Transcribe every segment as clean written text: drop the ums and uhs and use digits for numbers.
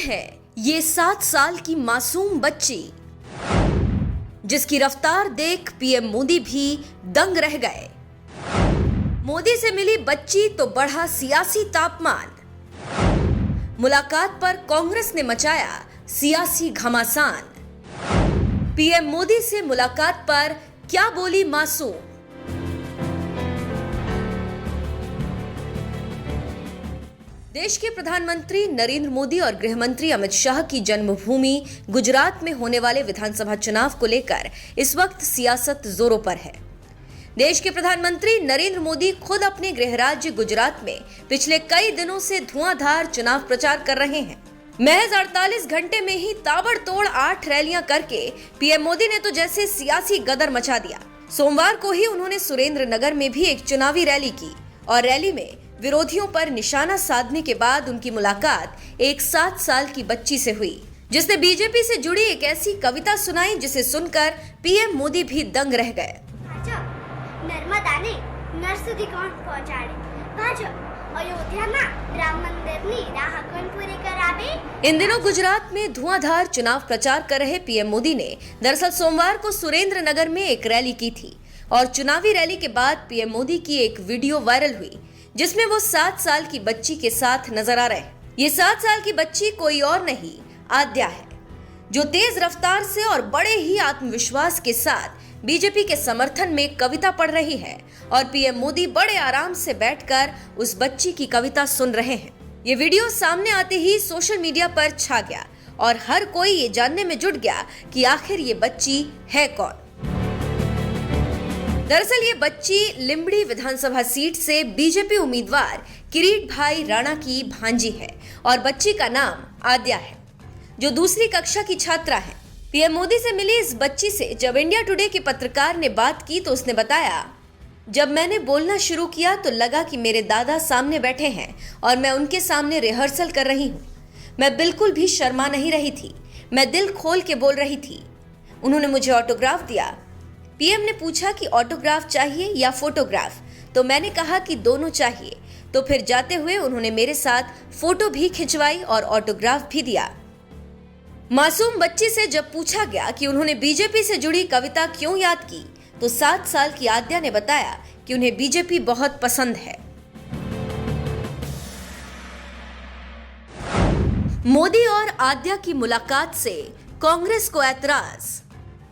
है ये 7 साल की मासूम बच्ची जिसकी रफ्तार देख पीएम मोदी भी दंग रह गए। मोदी से मिली बच्ची तो बढ़ा सियासी तापमान। मुलाकात पर कांग्रेस ने मचाया सियासी घमासान। पीएम मोदी से मुलाकात पर क्या बोली मासूम। देश के प्रधानमंत्री नरेंद्र मोदी और गृह मंत्री अमित शाह की जन्मभूमि गुजरात में होने वाले विधानसभा चुनाव को लेकर इस वक्त सियासत जोरों पर है। देश के प्रधानमंत्री नरेंद्र मोदी खुद अपने गृह राज्य गुजरात में पिछले कई दिनों से धुआंधार चुनाव प्रचार कर रहे हैं। महज 48 घंटे में ही ताबड़तोड़ 8 रैलियां करके पीएम मोदी ने तो जैसे सियासी गदर मचा दिया। सोमवार को ही उन्होंने सुरेंद्र नगर में भी एक चुनावी रैली की और रैली में विरोधियों पर निशाना साधने के बाद उनकी मुलाकात एक 7 साल की बच्ची से हुई, जिसने बीजेपी से जुड़ी एक ऐसी कविता सुनाई जिसे सुनकर पीएम मोदी भी दंग रह गए। नर्मदा ने नर સુધી કોણ પહોંચાડે ભાજપ અયોધ્યામાં રામ મંદિરની રાહ કોણ પૂરી કરાવે। इन दिनों गुजरात में धुआंधार चुनाव प्रचार कर रहे पीएम मोदी ने दरअसल सोमवार को सुरेंद्र नगर में एक रैली की थी और चुनावी रैली के बाद पीएम मोदी की एक वीडियो वायरल हुई जिसमें वो 7 साल की बच्ची के साथ नजर आ रहे हैं। ये 7 साल की बच्ची कोई और नहीं आद्या है, जो तेज रफ्तार से और बड़े ही आत्मविश्वास के साथ बीजेपी के समर्थन में कविता पढ़ रही है और पीएम मोदी बड़े आराम से बैठकर उस बच्ची की कविता सुन रहे हैं। ये वीडियो सामने आते ही सोशल मीडिया पर छा गया और हर कोई ये जानने में जुट गया कि आखिर ये बच्ची है कौन। दरअसल ये बच्ची लिंबड़ी विधानसभा सीट से बीजेपी उम्मीदवार किरीट भाई राणा की भांजी है और बच्ची का नाम आद्या है, जो दूसरी कक्षा की छात्रा है। पीएम मोदी से मिली इस बच्ची से जब इंडिया टुडे के पत्रकार ने बात की तो उसने बताया, जब मैंने बोलना शुरू किया तो लगा कि मेरे दादा सामने बैठे हैं और मैं उनके सामने रिहर्सल कर रही हूँ। मैं बिल्कुल भी शर्मा नहीं रही थी, मैं दिल खोल के बोल रही थी। उन्होंने मुझे ऑटोग्राफ दिया। पीएम ने पूछा कि ऑटोग्राफ चाहिए या फोटोग्राफ, तो मैंने कहा कि दोनों चाहिए। तो फिर जाते हुए उन्होंने मेरे साथ फोटो भी खिंचवाई और ऑटोग्राफ भी दिया। मासूम बच्ची से जब पूछा गया कि उन्होंने बीजेपी से जुड़ी कविता क्यों याद की, तो 7 साल की आद्या ने बताया कि उन्हें बीजेपी बहुत पसंद है। मोदी और आद्या की मुलाकात से कांग्रेस को ऐतराज।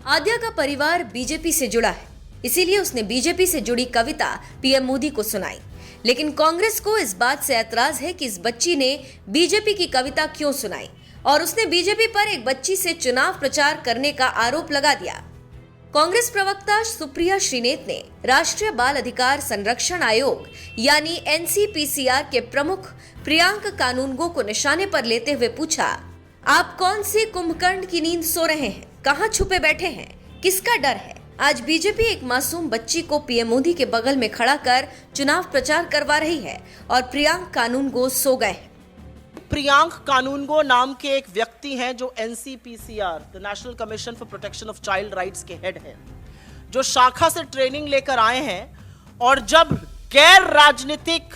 आद्या का परिवार बीजेपी से जुड़ा है, इसीलिए उसने बीजेपी से जुड़ी कविता पीएम मोदी को सुनाई। लेकिन कांग्रेस को इस बात से ऐतराज है कि इस बच्ची ने बीजेपी की कविता क्यों सुनाई और उसने बीजेपी पर एक बच्ची से चुनाव प्रचार करने का आरोप लगा दिया। कांग्रेस प्रवक्ता सुप्रिया श्रीनेत ने राष्ट्रीय बाल अधिकार संरक्षण आयोग यानी एनसीपीसीआर के प्रमुख प्रियांक कानूनगो को निशाने पर लेते हुए पूछा, आप कौन सी कुंभकर्ण की नींद सो रहे हैं? कहां छुपे बैठे हैं? किसका डर है? आज बीजेपी एक मासूम बच्ची को पीएम मोदी के बगल में खड़ा कर चुनाव प्रचार करवा रही है और प्रियांक कानूनगो सो गए हैं। प्रियांक कानूनगो नाम के एक व्यक्ति हैं जो NCPCR the national commission for protection of child rights के हेड हैं, जो शाखा से ट्रेनिंग लेकर आए हैं। और जब गैर राजनीतिक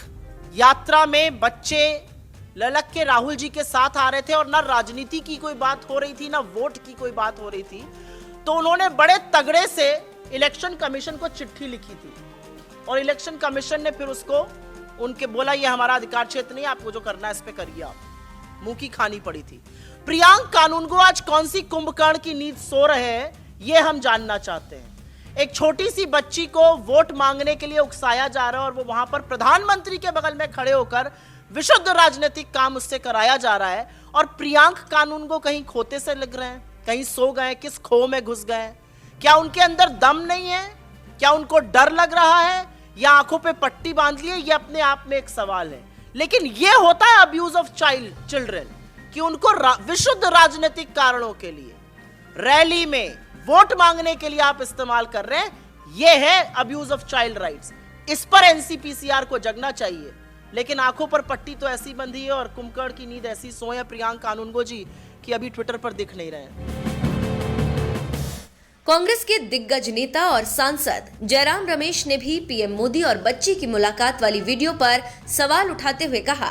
यात्रा में बच्चे ललक के राहुल जी के साथ आ रहे थे और ना राजनीति की कोई बात हो रही थी ना वोट की कोई बात हो रही थी, तो उन्होंने बड़े तगड़े से इलेक्शन कमीशन को चिट्ठी लिखी थी और इलेक्शन कमीशन ने फिर उसको उनके बोला, ये हमारा अधिकार क्षेत्र नहीं, आपको जो करना है इस पे करिए। आप मुंह की खानी पड़ी थी। प्रियांक कानूनगो आज कौन सी कुंभकर्ण की नींद सो रहे हैं, ये हम जानना चाहते हैं। एक छोटी सी बच्ची को वोट मांगने के लिए उकसाया जा रहा है और वो वहां पर प्रधानमंत्री के बगल में खड़े होकर विशुद्ध राजनीतिक काम उससे कराया जा रहा है। और प्रियांक कानूनगो कहीं खोते से लग रहे हैं, कहीं सो गए, किस खो में घुस गए? क्या उनके अंदर दम नहीं है? क्या उनको डर लग रहा है या आंखों पे पट्टी बांध ली है? ये अपने आप में एक सवाल है। लेकिन ये होता है अब्यूज ऑफ चिल्ड्रन कि उनको विशुद्ध राजनीतिक कारणों के लिए रैली में वोट मांगने के लिए आप इस्तेमाल कर रहे हैं। ये है अब्यूज ऑफ चाइल्ड राइट्स। इस पर एनसीपीसीआर को जगना चाहिए। लेकिन आंखों पर पट्टी तो ऐसी बंधी है और कुंभकर्ण की नींद ऐसी सोए प्रियांक कानूनगो जी कि अभी ट्विटर पर दिख नहीं रहे हैं। कांग्रेस के दिग्गज नेता और सांसद जयराम रमेश ने भी पीएम मोदी और बच्ची की मुलाकात वाली वीडियो पर सवाल उठाते हुए कहा,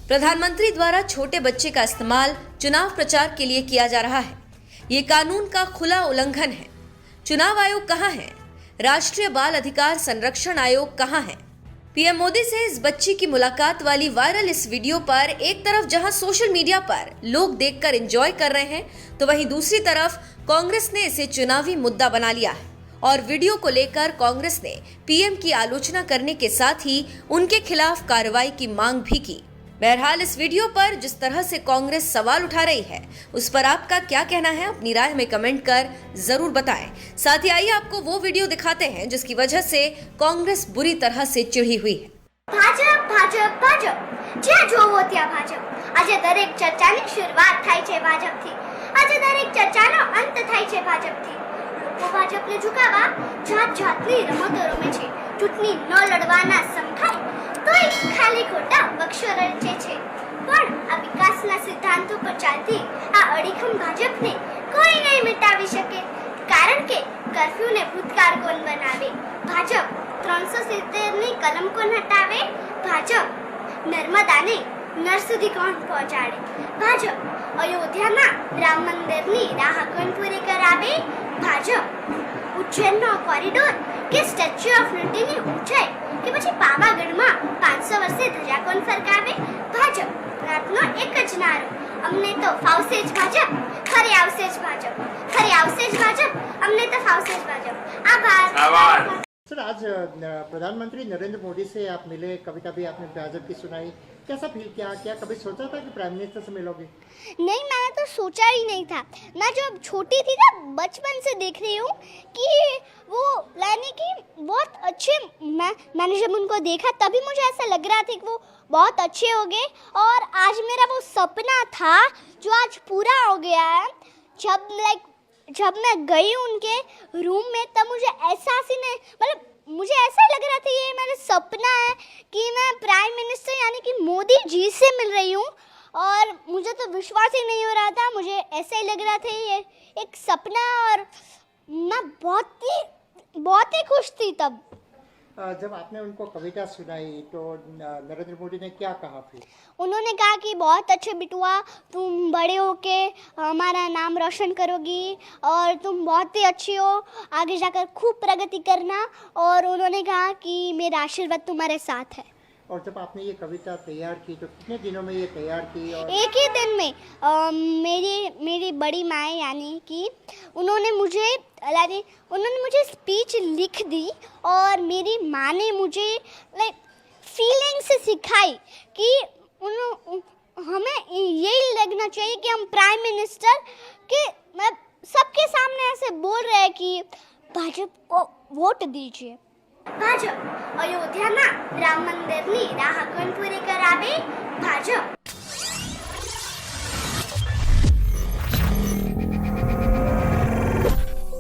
प्रधानमंत्री द्वारा छोटे बच्चे का इस्तेमाल चुनाव प्रचार के लिए किया जा रहा है। ये कानून का खुला उल्लंघन है। चुनाव आयोग कहाँ है? राष्ट्रीय बाल अधिकार संरक्षण आयोग कहाँ है? पीएम मोदी से इस बच्ची की मुलाकात वाली वायरल इस वीडियो पर एक तरफ जहां सोशल मीडिया पर लोग देखकर एंजॉय कर रहे हैं, तो वहीं दूसरी तरफ कांग्रेस ने इसे चुनावी मुद्दा बना लिया है और वीडियो को लेकर कांग्रेस ने पीएम की आलोचना करने के साथ ही उनके खिलाफ कार्रवाई की मांग भी की। बहरहाल इस वीडियो पर जिस तरह से कांग्रेस सवाल उठा रही है, उस पर आपका क्या कहना है? अपनी राय में कमेंट कर जरूर बताएं। साथ ही आइए आपको वो वीडियो दिखाते हैं जिसकी वजह से कांग्रेस बुरी तरह से चिढ़ी हुई है। ભાજપ ભાજપ ભાજપ જ્યાં જોવો ત્યાં ભાજપ આજે દરેક ચર્ચાની શરૂઆત થાય છે ભાજપથી આજે દરેક ચર્ચાનો અંત થાય છે ભાજપથી લોકો ભાજપને ઝુકાવા જાત જાતની રમતો રમે છે ચૂંટણી ન લડવાના સમખાય તોય ખાલી ખોટા બક્ષો રચે છે પણ આ વિકાસના સિદ્ધાંતો પર ચાલતી આ અડીખમ ભાજપને કોઈ નહીં મિટાવી શકે કારણ કે કર્ફ્યુને ભૂતકાળ કોણ બનાવે ભાજપ 370 ની કલમ કોણ હટાવે ભાજપ નર્મદાને નર સુધી કોણ પહોંચાડે ભાજપ અયોધ્યામાં રામ મંદિરની રાહ કોણ પૂરી કરાવે ભાજપ ઉજ્જૈનનો કોરિડોર કે સ્ટેચ્યુ ઓફ યુનિટીની ઊંચાઈ કે પછી પાવાગઢમાં 500 વર્ષે ધજા કોણ ફરકાવે ભાજપ રાતનો એક જ નારો અમને તો ફાવશે જ ભાજપ ખરે આવશે જ ભાજપ ખરે આવશે જ ભાજપ અમને તો ફાવશે જ ભાજપ આભાર। सर, आज प्रधानमंत्री नरेंद्र मोदी से आप मिले, कविता भी आपने भाजपा की सुनाई, कैसा फील किया? क्या कभी सोचा था कि प्राइम मिनिस्टर से मिलोगे? नहीं, मैंने तो सोचा ही नहीं था। मैं जब छोटी थी ना, बचपन से देख रही हूँ कि वो यानी कि बहुत अच्छे मैंने जब उनको देखा तभी मुझे ऐसा लग रहा था कि वो बहुत अच्छे हो गए और आज मेरा वो सपना था जो आज पूरा हो गया है। जब मैं गई उनके रूम में तब मुझे एहसास ही नहीं, मतलब मुझे ऐसा लग रहा था ये मेरा सपना है कि मैं प्राइम मिनिस्टर यानी कि मोदी जी से मिल रही हूँ और मुझे तो विश्वास ही नहीं हो रहा था। मुझे ऐसा ही लग रहा था ये एक सपना और मैं बहुत ही खुश थी तब। जब आपने उनको कविता सुनाई तो नरेंद्र मोदी ने क्या कहा फिर? उन्होंने कहा कि बहुत अच्छे बिटुआ, तुम बड़े होके हमारा नाम रोशन करोगी और तुम बहुत ही अच्छी हो, आगे जाकर खूब प्रगति करना। और उन्होंने कहा कि मेरा आशीर्वाद तुम्हारे साथ है। और जब आपने ये कविता तैयार की तो कितने दिनों में ये तैयार की? और एक ही दिन में मेरी बड़ी माँ यानी कि उन्होंने मुझे स्पीच लिख दी और मेरी माँ ने मुझे लाइक फीलिंग से सिखाई कि हमें यही लगना चाहिए कि हम प्राइम मिनिस्टर के सबके सामने ऐसे बोल रहे हैं कि भाजपा को वोट दीजिए। ભાજપ અયોધ્યામાં રામ મંદિરની રાહ કોણ પૂરી કરાવે ભાજપ